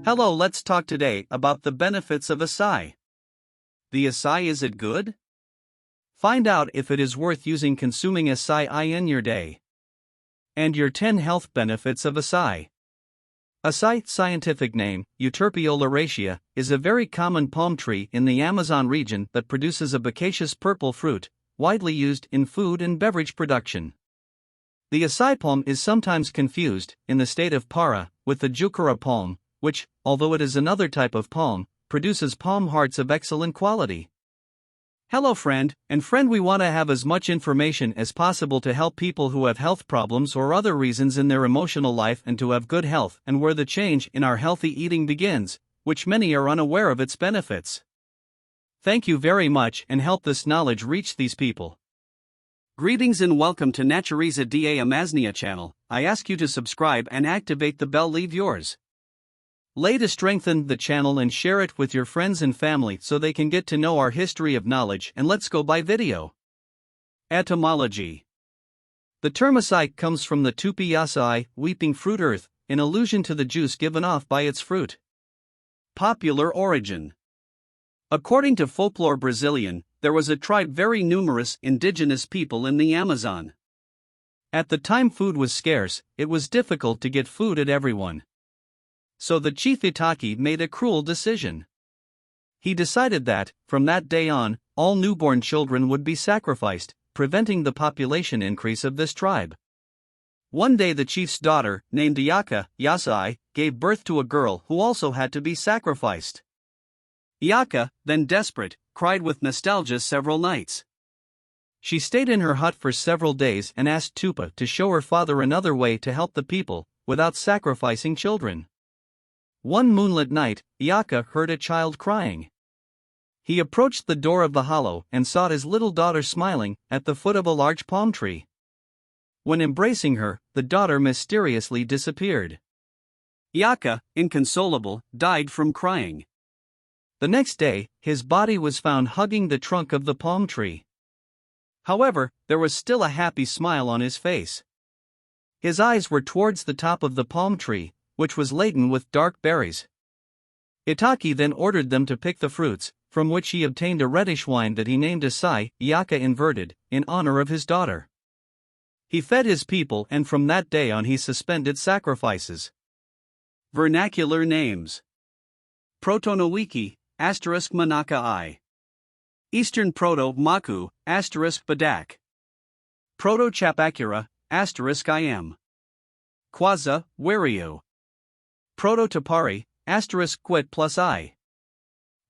Hello, let's talk today about the benefits of acai. The acai, is it good? Find out if it is worth using consuming acai in your day. And your 10 health benefits of acai. Acai, scientific name, Euterpe oleracea, is a very common palm tree in the Amazon region that produces a bacaceous purple fruit, widely used in food and beverage production. The acai palm is sometimes confused, in the state of Para, with the jukara palm, which, although it is another type of palm, produces palm hearts of excellent quality. Hello friend, we want to have as much information as possible to help people who have health problems or other reasons in their emotional life and to have good health and where the change in our healthy eating begins, which many are unaware of its benefits. Thank you very much and help this knowledge reach these people. Greetings and welcome to Natureza da Amaznia channel. I ask you to subscribe and activate the bell. Leave yours. To strengthen the channel and share it with your friends and family so they can get to know our history of knowledge, and let's go by video. Etymology. The term acai comes from the Tupi acai, weeping fruit earth, in allusion to the juice given off by its fruit. Popular origin. According to folklore Brazilian, there was a tribe very numerous indigenous people in the Amazon. At the time food was scarce, it was difficult to get food at everyone. So the chief Itaki made a cruel decision. He decided that, from that day on, all newborn children would be sacrificed, preventing the population increase of this tribe. One day the chief's daughter, named Iaka, Yasai, gave birth to a girl who also had to be sacrificed. Iaka, then desperate, cried with nostalgia several nights. She stayed in her hut for several days and asked Tupa to show her father another way to help the people, without sacrificing children. One moonlit night, Iaka heard a child crying. He approached the door of the hollow and saw his little daughter smiling at the foot of a large palm tree. When embracing her, the daughter mysteriously disappeared. Iaka, inconsolable, died from crying. The next day, his body was found hugging the trunk of the palm tree. However, there was still a happy smile on his face. His eyes were towards the top of the palm tree, which was laden with dark berries. Itaki then ordered them to pick the fruits, from which he obtained a reddish wine that he named acai, Iaka inverted, in honor of his daughter. He fed his people, and from that day on he suspended sacrifices. Vernacular names. Proto-Nowiki, *Manaka I. Eastern Proto-Maku, *Badak. Proto-Chapakura, *Im. Kwaza, Wario. Proto-Tapari, *Quit plus I.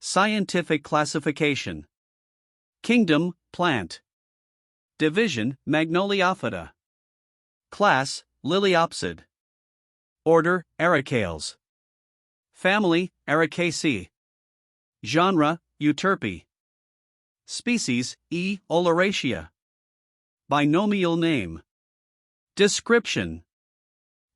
Scientific classification. Kingdom, plant. Division, Magnoliophyta. Class, Liliopsid. Order, Ericales. Family, Ericaceae. Genre, Euterpe. Species, E. oleracea. Binomial name. Description.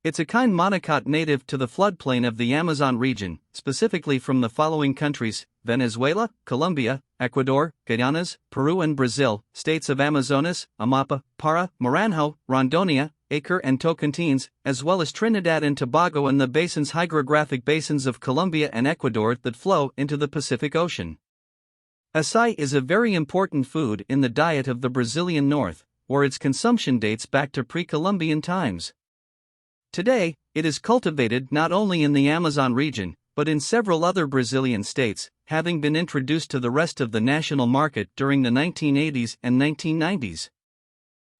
It's a kind monocot native to the floodplain of the Amazon region, specifically from the following countries: Venezuela, Colombia, Ecuador, Guianas, Peru and Brazil, states of Amazonas, Amapa, Para, Maranhão, Rondônia, Acre and Tocantins, as well as Trinidad and Tobago and the basin's hydrographic basins of Colombia and Ecuador that flow into the Pacific Ocean. Acai is a very important food in the diet of the Brazilian North, where its consumption dates back to pre-Columbian times. Today, it is cultivated not only in the Amazon region, but in several other Brazilian states, having been introduced to the rest of the national market during the 1980s and 1990s.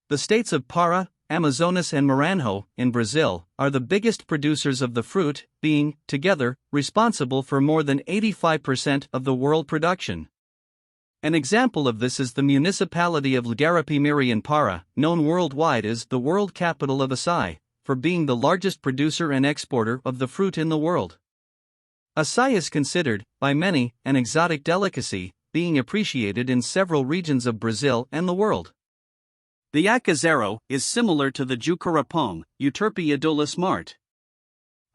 The states of Para, Amazonas and Maranhão, in Brazil, are the biggest producers of the fruit, being, together, responsible for more than 85% of the world production. An example of this is the municipality of Lugarapimiri in Para, known worldwide as the world capital of acai, for being the largest producer and exporter of the fruit in the world. Acai is considered, by many, an exotic delicacy, being appreciated in several regions of Brazil and the world. The acazero is similar to the jukara palm, Euterpe idolis mart.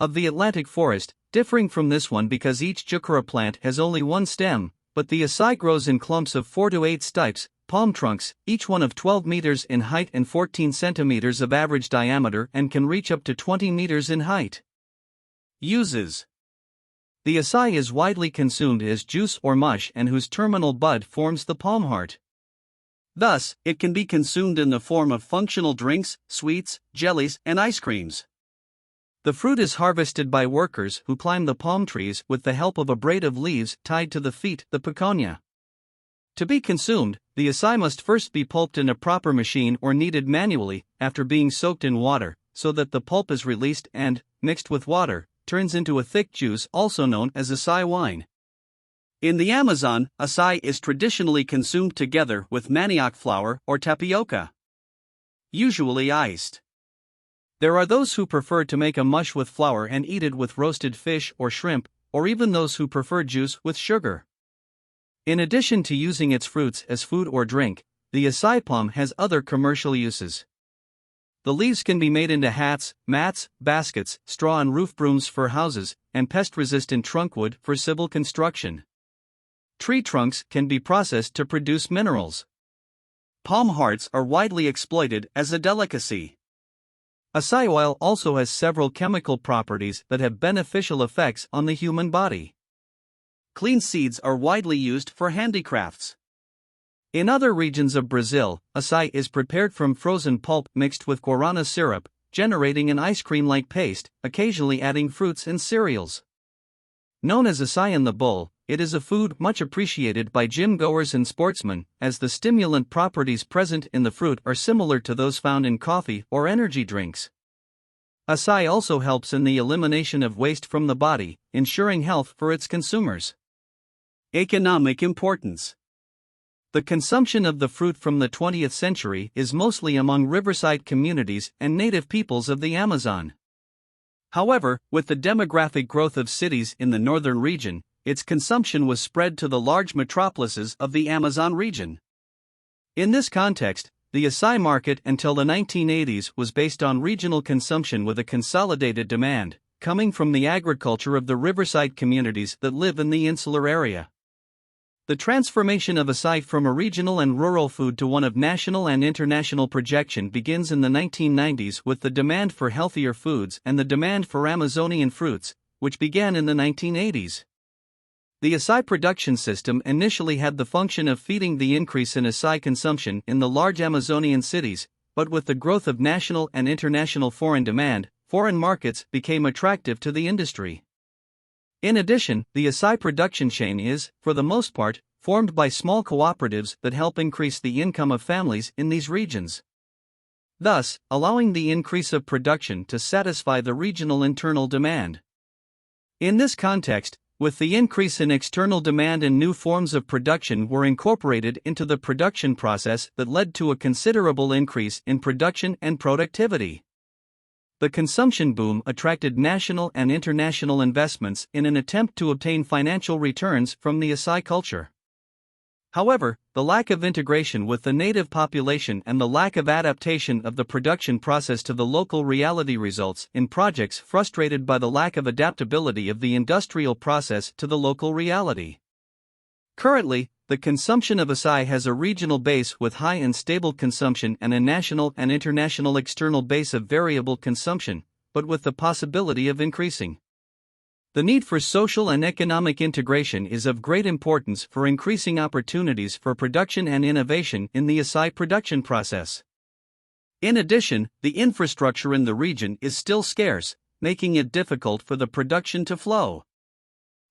Of the Atlantic forest, differing from this one because each jukara plant has only one stem, but the acai grows in clumps of 4 to 8 stipes, palm trunks, each one of 12 meters in height and 14 centimeters of average diameter and can reach up to 20 meters in height. Uses. The acai is widely consumed as juice or mush and whose terminal bud forms the palm heart. Thus, it can be consumed in the form of functional drinks, sweets, jellies, and ice creams. The fruit is harvested by workers who climb the palm trees with the help of a braid of leaves tied to the feet, the piconia. To be consumed, the acai must first be pulped in a proper machine or kneaded manually, after being soaked in water, so that the pulp is released and, mixed with water, turns into a thick juice also known as acai wine. In the Amazon, acai is traditionally consumed together with manioc flour or tapioca, usually iced. There are those who prefer to make a mush with flour and eat it with roasted fish or shrimp, or even those who prefer juice with sugar. In addition to using its fruits as food or drink, the acai palm has other commercial uses. The leaves can be made into hats, mats, baskets, straw and roof brooms for houses, and pest-resistant trunkwood for civil construction. Tree trunks can be processed to produce minerals. Palm hearts are widely exploited as a delicacy. Acai oil also has several chemical properties that have beneficial effects on the human body. Clean seeds are widely used for handicrafts. In other regions of Brazil, acai is prepared from frozen pulp mixed with guarana syrup, generating an ice cream-like paste, occasionally adding fruits and cereals. Known as acai in the bowl, it is a food much appreciated by gym-goers and sportsmen, as the stimulant properties present in the fruit are similar to those found in coffee or energy drinks. Acai also helps in the elimination of waste from the body, ensuring health for its consumers. Economic importance. The consumption of the fruit from the 20th century is mostly among riverside communities and native peoples of the Amazon. However, with the demographic growth of cities in the northern region, its consumption was spread to the large metropolises of the Amazon region. In this context, the acai market until the 1980s was based on regional consumption with a consolidated demand, coming from the agriculture of the riverside communities that live in the insular area. The transformation of acai from a regional and rural food to one of national and international projection begins in the 1990s with the demand for healthier foods and the demand for Amazonian fruits, which began in the 1980s. The acai production system initially had the function of feeding the increase in acai consumption in the large Amazonian cities, but with the growth of national and international foreign demand, foreign markets became attractive to the industry. In addition, the acai production chain is, for the most part, formed by small cooperatives that help increase the income of families in these regions, thus allowing the increase of production to satisfy the regional internal demand. In this context, with the increase in external demand and new forms of production were incorporated into the production process that led to a considerable increase in production and productivity. The consumption boom attracted national and international investments in an attempt to obtain financial returns from the acai culture. However, the lack of integration with the native population and the lack of adaptation of the production process to the local reality results in projects frustrated by the lack of adaptability of the industrial process to the local reality. Currently, the consumption of acai has a regional base with high and stable consumption and a national and international external base of variable consumption, but with the possibility of increasing. The need for social and economic integration is of great importance for increasing opportunities for production and innovation in the acai production process. In addition, the infrastructure in the region is still scarce, making it difficult for the production to flow.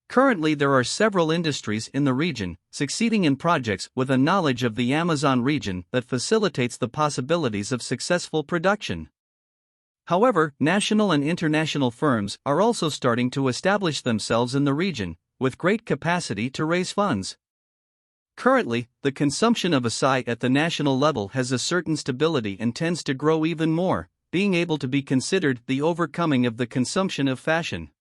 Currently, there are several industries in the region, succeeding in projects with a knowledge of the Amazon region that facilitates the possibilities of successful production. However, national and international firms are also starting to establish themselves in the region, with great capacity to raise funds. Currently, the consumption of acai at the national level has a certain stability and tends to grow even more, being able to be considered the overcoming of the consumption of fashion.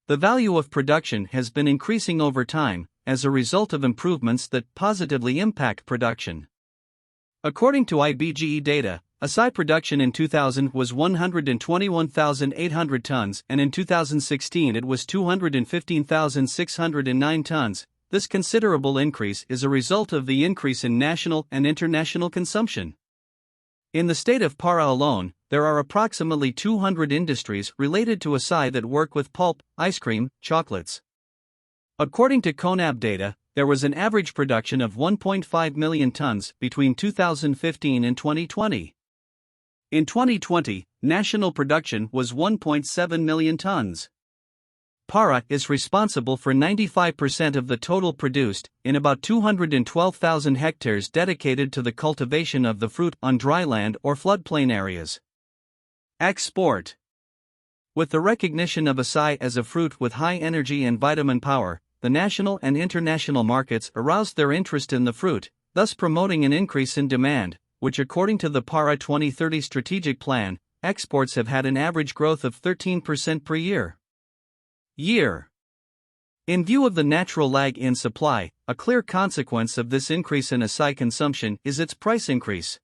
The value of production has been increasing over time, as a result of improvements that positively impact production. According to IBGE data, acai production in 2000 was 121,800 tons and in 2016 it was 215,609 tons. This considerable increase is a result of the increase in national and international consumption. In the state of Para alone, there are approximately 200 industries related to acai that work with pulp, ice cream, chocolates. According to CONAB data, there was an average production of 1.5 million tons between 2015 and 2020. In 2020, national production was 1.7 million tons. Para is responsible for 95% of the total produced, in about 212,000 hectares dedicated to the cultivation of the fruit on dryland or floodplain areas. Export. With the recognition of acai as a fruit with high energy and vitamin power, the national and international markets aroused their interest in the fruit, thus promoting an increase in demand, which according to the Para 2030 strategic plan, exports have had an average growth of 13% per year. In view of the natural lag in supply, a clear consequence of this increase in acai consumption is its price increase.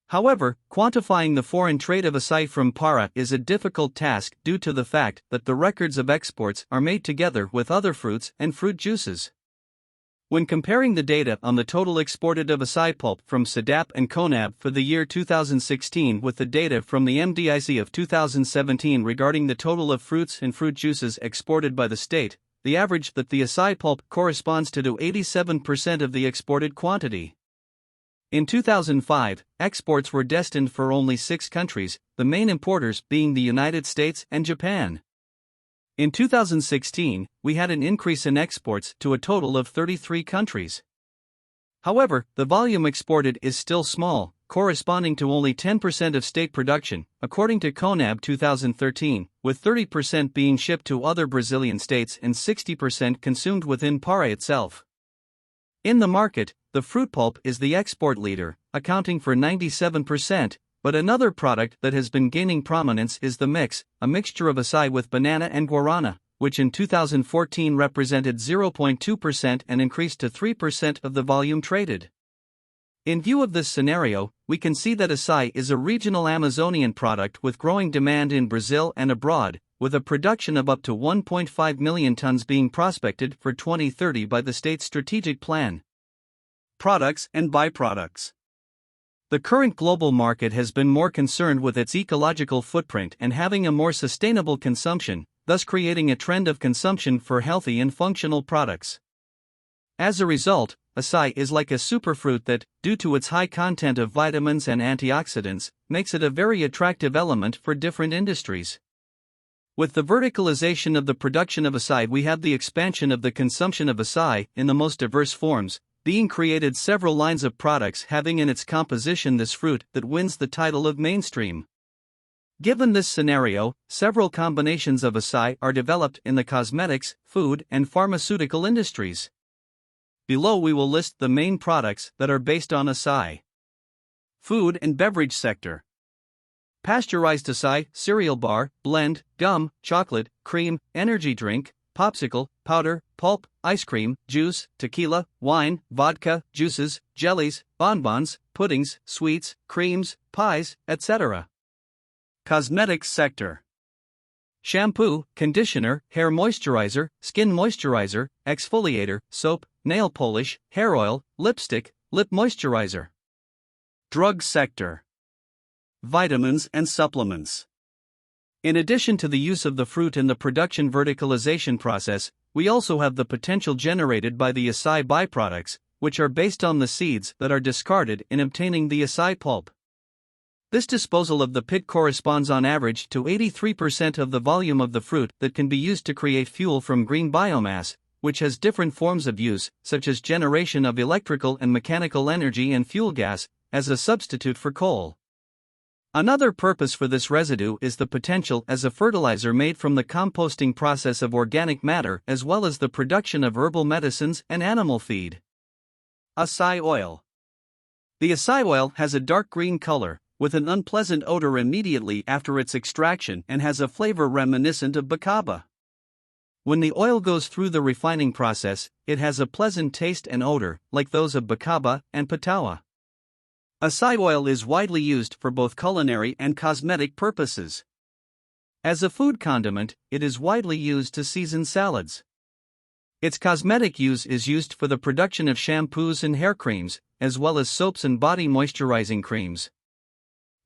However, quantifying the foreign trade of acai from Para is a difficult task due to the fact that the records of exports are made together with other fruits and fruit juices. When comparing the data on the total exported of acai pulp from SADAP and CONAB for the year 2016 with the data from the MDIC of 2017 regarding the total of fruits and fruit juices exported by the state, the average that the acai pulp corresponds to 87% of the exported quantity. In 2005, exports were destined for only 6 countries, the main importers being the United States and Japan. In 2016, we had an increase in exports to a total of 33 countries. However, the volume exported is still small, corresponding to only 10% of state production, according to CONAB 2013, with 30% being shipped to other Brazilian states and 60% consumed within Para itself. In the market, the fruit pulp is the export leader, accounting for 97%, but another product that has been gaining prominence is the mix, a mixture of acai with banana and guarana, which in 2014 represented 0.2% and increased to 3% of the volume traded. In view of this scenario, we can see that acai is a regional Amazonian product with growing demand in Brazil and abroad, with a production of up to 1.5 million tons being prospected for 2030 by the state's strategic plan. Products and byproducts. The current global market has been more concerned with its ecological footprint and having a more sustainable consumption, thus creating a trend of consumption for healthy and functional products. As a result, acai is like a superfruit that, due to its high content of vitamins and antioxidants, makes it a very attractive element for different industries. With the verticalization of the production of acai, we have the expansion of the consumption of acai in the most diverse forms, being created several lines of products having in its composition this fruit that wins the title of mainstream. Given this scenario, several combinations of acai are developed in the cosmetics, food, and pharmaceutical industries. Below we will list the main products that are based on acai. Food and beverage sector. Pasteurized acai, cereal bar, blend, gum, chocolate, cream, energy drink, popsicle, powder, pulp, ice cream, juice, tequila, wine, vodka, juices, jellies, bonbons, puddings, sweets, creams, pies, etc. Cosmetics sector. Shampoo, conditioner, hair moisturizer, skin moisturizer, exfoliator, soap, nail polish, hair oil, lipstick, lip moisturizer. Drug sector. Vitamins and supplements. In addition to the use of the fruit in the production verticalization process, we also have the potential generated by the acai byproducts, which are based on the seeds that are discarded in obtaining the acai pulp. This disposal of the pit corresponds on average to 83% of the volume of the fruit that can be used to create fuel from green biomass, which has different forms of use, such as generation of electrical and mechanical energy and fuel gas, as a substitute for coal. Another purpose for this residue is the potential as a fertilizer made from the composting process of organic matter as well as the production of herbal medicines and animal feed. Acai oil. The acai oil has a dark green color, with an unpleasant odor immediately after its extraction and has a flavor reminiscent of bacaba. When the oil goes through the refining process, it has a pleasant taste and odor, like those of bacaba and patawa. Acai oil is widely used for both culinary and cosmetic purposes. As a food condiment, it is widely used to season salads. Its cosmetic use is used for the production of shampoos and hair creams, as well as soaps and body moisturizing creams.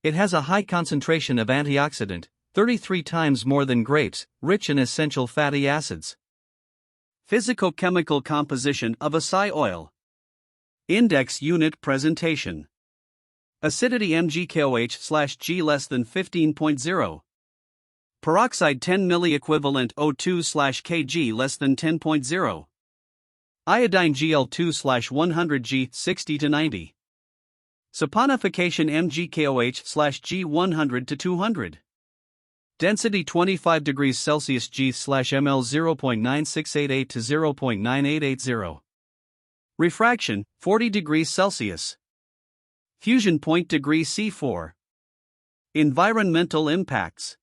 It has a high concentration of antioxidant, 33 times more than grapes, rich in essential fatty acids. Physicochemical composition of acai oil. Index unit presentation. Acidity mgKOH/G less than 15.0. Peroxide 10 milliequivalent O2/Kg less than 10.0. Iodine Gl2/100 G 60 to 90. Saponification mgKOH/G 100 to 200. Density 25 degrees Celsius G/ml 0.9688 to 0.9880. Refraction 40 degrees Celsius. Fusion point degree C4. Environmental impacts.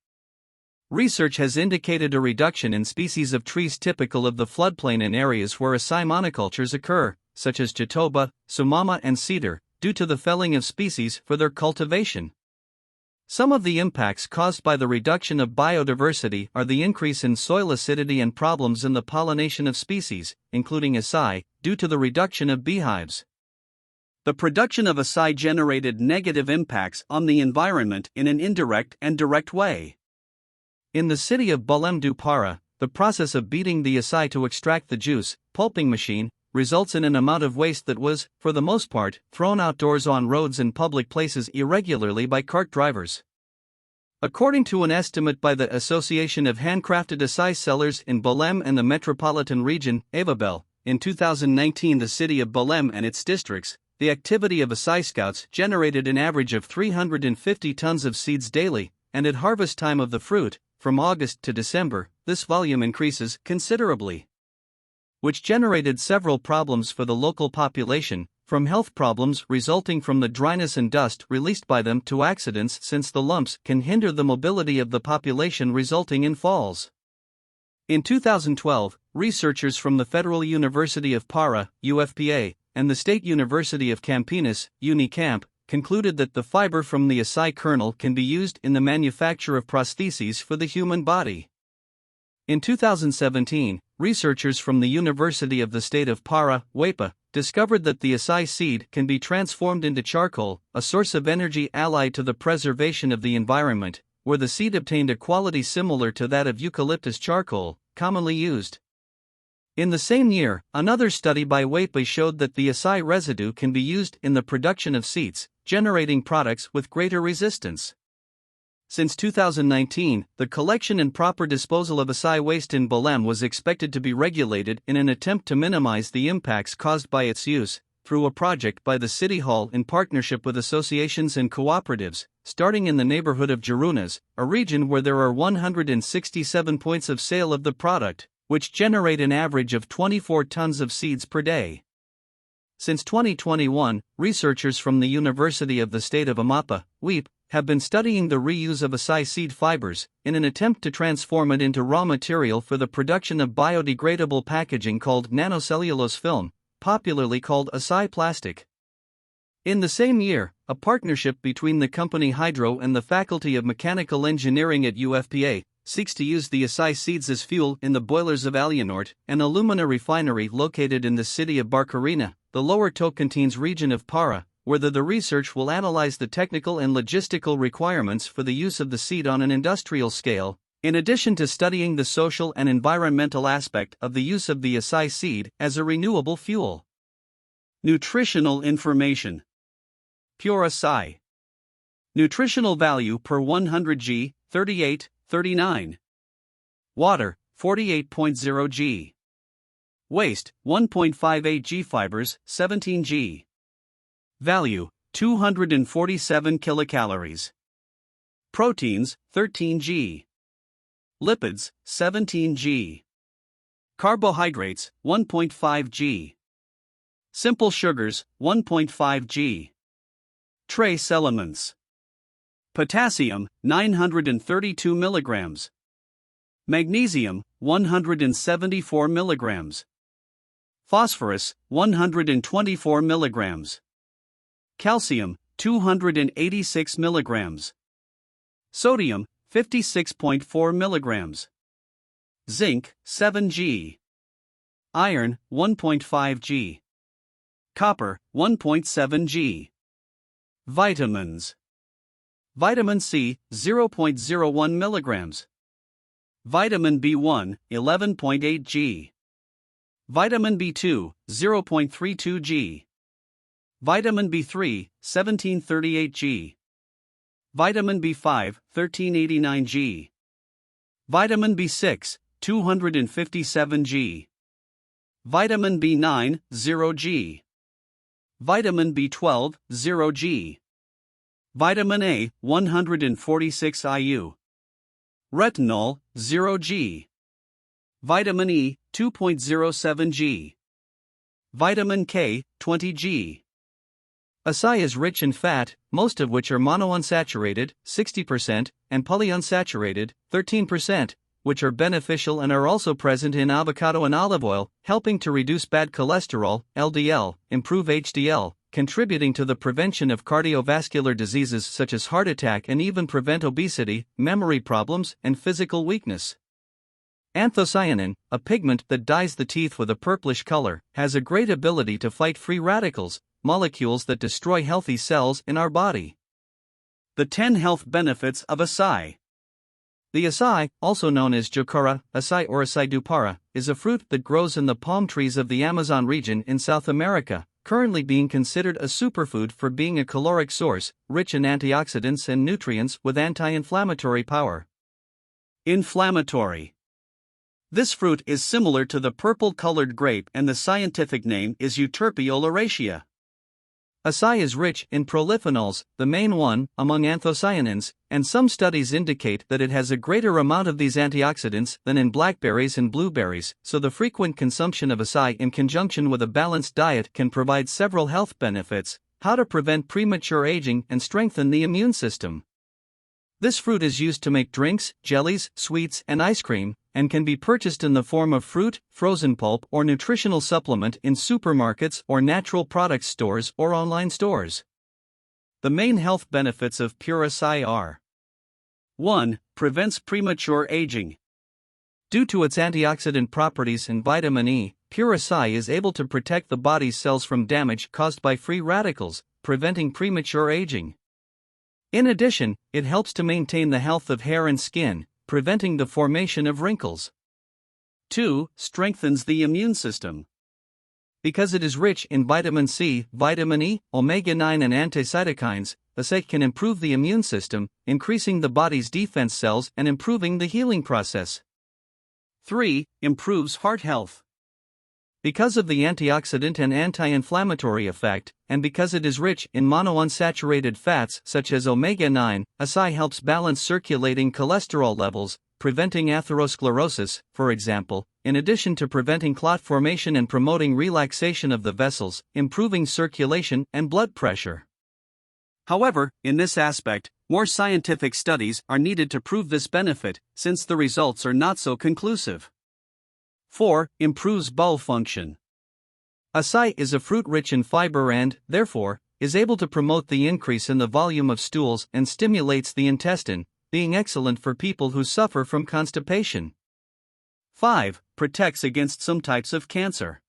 Research has indicated a reduction in species of trees typical of the floodplain in areas where acai monocultures occur, such as jatoba, sumama and cedar, due to the felling of species for their cultivation. Some of the impacts caused by the reduction of biodiversity are the increase in soil acidity and problems in the pollination of species, including acai, due to the reduction of beehives. The production of acai generated negative impacts on the environment in an indirect and direct way. In the city of Belém do Pará, the process of beating the acai to extract the juice, pulping machine, results in an amount of waste that was, for the most part, thrown outdoors on roads and public places irregularly by cart drivers. According to an estimate by the Association of Handcrafted Acai Sellers in Belém and the Metropolitan Region, Avabel, in 2019 the city of Belém and its districts, the activity of acai scouts generated an average of 350 tons of seeds daily, and at harvest time of the fruit, from August to December, this volume increases considerably, which generated several problems for the local population, from health problems resulting from the dryness and dust released by them to accidents since the lumps can hinder the mobility of the population resulting in falls. In 2012, researchers from the Federal University of Pará, UFPA, and the State University of Campinas, Unicamp, concluded that the fiber from the acai kernel can be used in the manufacture of prostheses for the human body. In 2017, researchers from the University of the State of Pará, UEPA, discovered that the acai seed can be transformed into charcoal, a source of energy allied to the preservation of the environment, where the seed obtained a quality similar to that of eucalyptus charcoal, commonly used. In the same year, another study by UEPA showed that the acai residue can be used in the production of seeds, generating products with greater resistance. Since 2019, the collection and proper disposal of acai waste in Belém was expected to be regulated in an attempt to minimize the impacts caused by its use, through a project by the City Hall in partnership with associations and cooperatives, starting in the neighborhood of Jarunas, a region where there are 167 points of sale of the product, which generate an average of 24 tons of seeds per day. Since 2021, researchers from the University of the State of Amapá, UEP, have been studying the reuse of acai seed fibers, in an attempt to transform it into raw material for the production of biodegradable packaging called nanocellulose film, popularly called acai plastic. In the same year, a partnership between the company Hydro and the Faculty of Mechanical Engineering at UFPA seeks to use the acai seeds as fuel in the boilers of Alianorte, an alumina refinery located in the city of Barcarena, the lower Tocantins region of Pará, where the research will analyze the technical and logistical requirements for the use of the seed on an industrial scale, in addition to studying the social and environmental aspect of the use of the acai seed as a renewable fuel. Nutritional information. Pure acai. Nutritional value per 100 g, 38.39. Water, 48.0 g. Waste, 1.58 g. Fibers, 17 g. Value, 247 kilocalories. Proteins, 13 g. Lipids, 17 g. Carbohydrates, 1.5 g. Simple sugars, 1.5 g. Trace elements. Potassium, 932 milligrams. Magnesium, 174 milligrams. Phosphorus, 124 milligrams. Calcium, 286 milligrams. Sodium, 56.4 milligrams. Zinc, 7 g. Iron, 1.5 g. Copper, 1.7 g. Vitamins. Vitamin C, 0.01 milligrams. Vitamin B1, 11.8 g. Vitamin B2, 0.32 g. Vitamin B3, 1738 g. Vitamin B5, 1389 g. Vitamin B6, 257 g. Vitamin B9, 0 g. Vitamin B12, 0 g. Vitamin A, 146 IU. Retinol, 0 g. Vitamin E, 2.07 g. Vitamin K, 20 g. Acai is rich in fat, most of which are monounsaturated, 60%, and polyunsaturated, 13%, which are beneficial and are also present in avocado and olive oil, helping to reduce bad cholesterol, LDL, improve HDL, contributing to the prevention of cardiovascular diseases such as heart attack and even prevent obesity, memory problems, and physical weakness. Anthocyanin, a pigment that dyes the teeth with a purplish color, has a great ability to fight free radicals, molecules that destroy healthy cells in our body. The 10 health benefits of acai. The acai, also known as jokara, acai or acai dupara, is a fruit that grows in the palm trees of the Amazon region in South America, currently being considered a superfood for being a caloric source, rich in antioxidants and nutrients with anti-inflammatory power. Inflammatory. This fruit is similar to the purple-colored grape and the scientific name is Euterpe oleracea. Acai is rich in polyphenols, the main one among anthocyanins, and some studies indicate that it has a greater amount of these antioxidants than in blackberries and blueberries, so the frequent consumption of acai in conjunction with a balanced diet can provide several health benefits. How to prevent premature aging and strengthen the immune system. This fruit is used to make drinks, jellies, sweets, and ice cream, and can be purchased in the form of fruit, frozen pulp, or nutritional supplement in supermarkets or natural products stores or online stores. The main health benefits of pure acai are: 1. Prevents premature aging. Due to its antioxidant properties and vitamin E, pure acai is able to protect the body's cells from damage caused by free radicals, preventing premature aging. In addition, it helps to maintain the health of hair and skin, preventing the formation of wrinkles. 2. Strengthens the immune system. Because it is rich in vitamin C, vitamin E, omega-9 and anti-cytokines, acai can improve the immune system, increasing the body's defense cells and improving the healing process. 3. Improves heart health. Because of the antioxidant and anti-inflammatory effect, and because it is rich in monounsaturated fats such as omega-9, acai helps balance circulating cholesterol levels, preventing atherosclerosis, for example, in addition to preventing clot formation and promoting relaxation of the vessels, improving circulation and blood pressure. However, in this aspect, more scientific studies are needed to prove this benefit, since the results are not so conclusive. 4. Improves bowel function. Acai is a fruit rich in fiber and, therefore, is able to promote the increase in the volume of stools and stimulates the intestine, being excellent for people who suffer from constipation. 5. Protects against some types of cancer.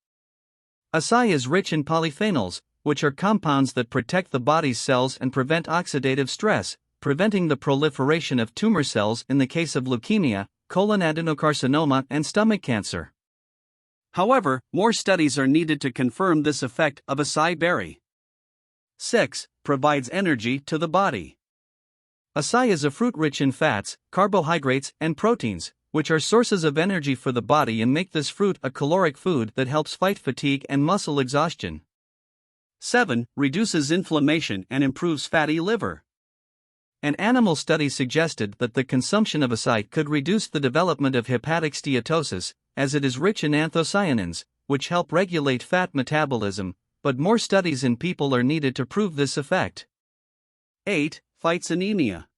Acai is rich in polyphenols, which are compounds that protect the body's cells and prevent oxidative stress, preventing the proliferation of tumor cells in the case of leukemia, colon adenocarcinoma, and stomach cancer. However, more studies are needed to confirm this effect of acai berry. 6. Provides energy to the body. Acai is a fruit rich in fats, carbohydrates, and proteins, which are sources of energy for the body and make this fruit a caloric food that helps fight fatigue and muscle exhaustion. 7. Reduces inflammation and improves fatty liver. An animal study suggested that the consumption of acai could reduce the development of hepatic steatosis, as it is rich in anthocyanins, which help regulate fat metabolism, but more studies in people are needed to prove this effect. 8. Fights anemia.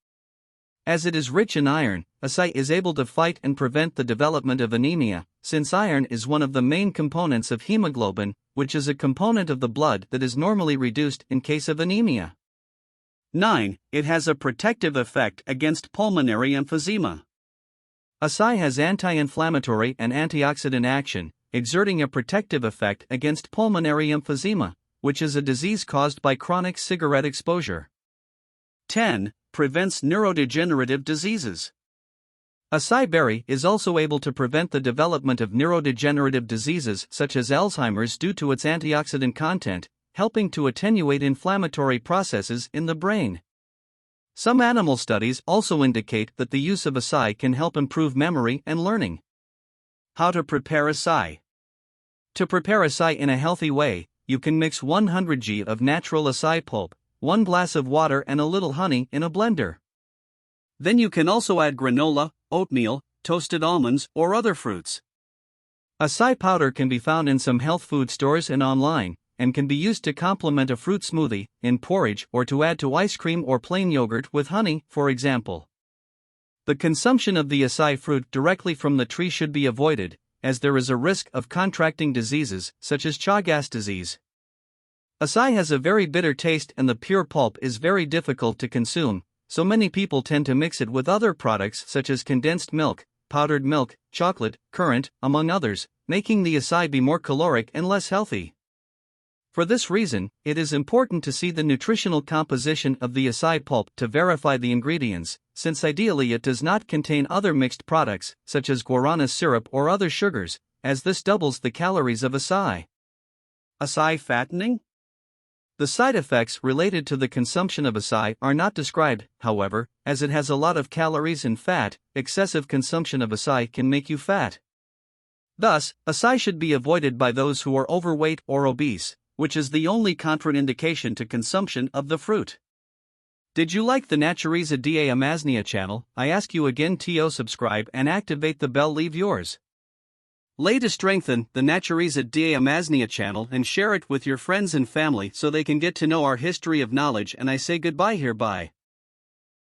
As it is rich in iron, acai is able to fight and prevent the development of anemia, since iron is one of the main components of hemoglobin, which is a component of the blood that is normally reduced in case of anemia. 9. It has a protective effect against pulmonary emphysema. Acai has anti-inflammatory and antioxidant action, exerting a protective effect against pulmonary emphysema, which is a disease caused by chronic cigarette exposure. 10. prevents neurodegenerative diseases. Acai berry is also able to prevent the development of neurodegenerative diseases such as Alzheimer's due to its antioxidant content, helping to attenuate inflammatory processes in the brain. Some animal studies also indicate that the use of acai can help improve memory and learning. How to prepare acai? To prepare acai in a healthy way, you can mix 100 g of natural acai pulp, 1 glass of water and a little honey in a blender. Then you can also add granola, oatmeal, toasted almonds, or other fruits. Acai powder can be found in some health food stores and online, and can be used to complement a fruit smoothie, in porridge, or to add to ice cream or plain yogurt with honey, for example. The consumption of the acai fruit directly from the tree should be avoided, as there is a risk of contracting diseases such as Chagas disease. Acai has a very bitter taste and the pure pulp is very difficult to consume, so many people tend to mix it with other products such as condensed milk, powdered milk, chocolate, currant, among others, making the acai be more caloric and less healthy. For this reason, it is important to see the nutritional composition of the acai pulp to verify the ingredients, since ideally it does not contain other mixed products, such as guarana syrup or other sugars, as this doubles the calories of acai. Acai fattening? The side effects related to the consumption of acai are not described, however, as it has a lot of calories and fat. Excessive consumption of acai can make you fat. Thus, acai should be avoided by those who are overweight or obese, which is the only contraindication to consumption of the fruit. Did you like the Natureza da Amaznia channel? I ask you again to subscribe and activate the bell. Leave yours. Lay to strengthen the Natureza da Amaznia channel and share it with your friends and family so they can get to know our history of knowledge, and I say goodbye hereby.